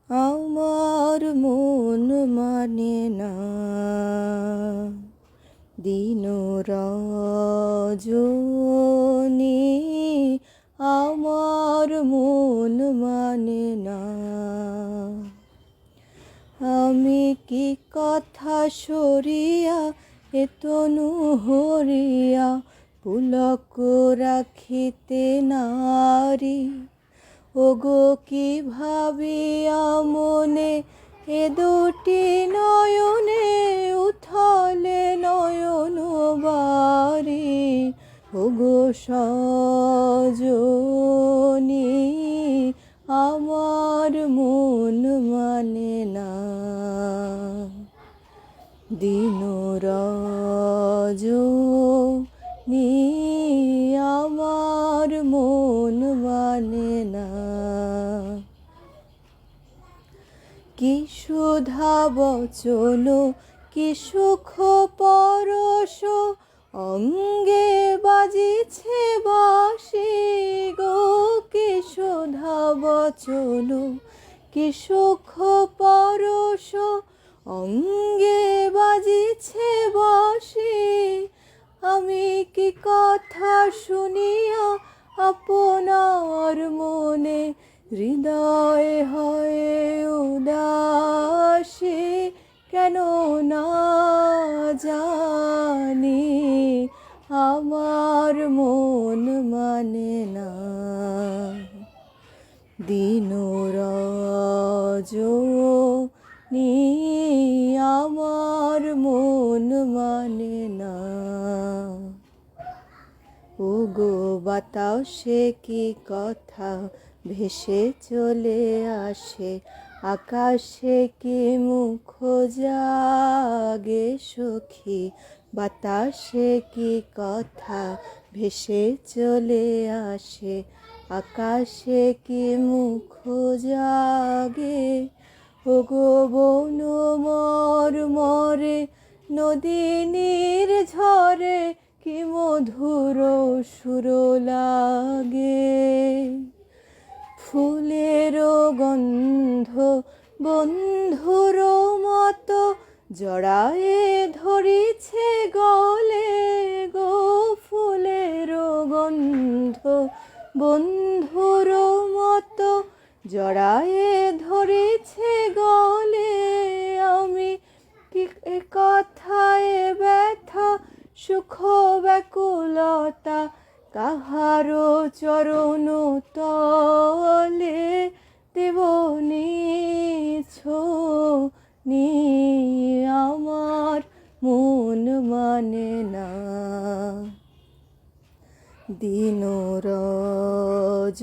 আমার মন মানে না দিন রজনী, আমার মন মানে না। আমি কি কথা সরিয়া এ তনু হরিয়া পুলক রাখিতে নারী, ওগো কি ভাবিয়া মনে এ দুটি নয়নে উথলে নয়ন বারি, ওগো সজনী আমার মন মানে না দিন রজনী, আমার মন মানে না। কি সুধা বচন কি সুখ পরশ, অঙ্গে বাজিছে বাঁশি গো। কি সুধা বচন কি সুখ পরশ, অঙ্গে বাজিছে বাঁশি। আমি কি কথা শুনিয়া আপনার মনে হৃদয় হয় উদাসী, কেন না জানি আমার মন মানে না দিন রজনী, আমার মন মানে না। ওগো বাতাসে কি কথা ভেসে চলে আসে, আকাশে কি মুখ জাগে সখী। বাতাসে কি কথা ভেসে চলে আসে, আকাশে কি মুখ জাগে। ওগো বন মর্মরে নদীনীর ঝরে কি মধুর সুর লাগে। ফুলের গন্ধ বন্ধুর মতো জড়ায়ে ধরিছে গলে গো। ফুলের গন্ধ বন্ধুর মতো জড়ায়ে ধরিছে গলে। আমি কি কথায় ব্যথা সুখ ব্যাকুলতা কাহারো চরণ তলে দেব নিছনি, আমার মন মানে না দিন রজনী।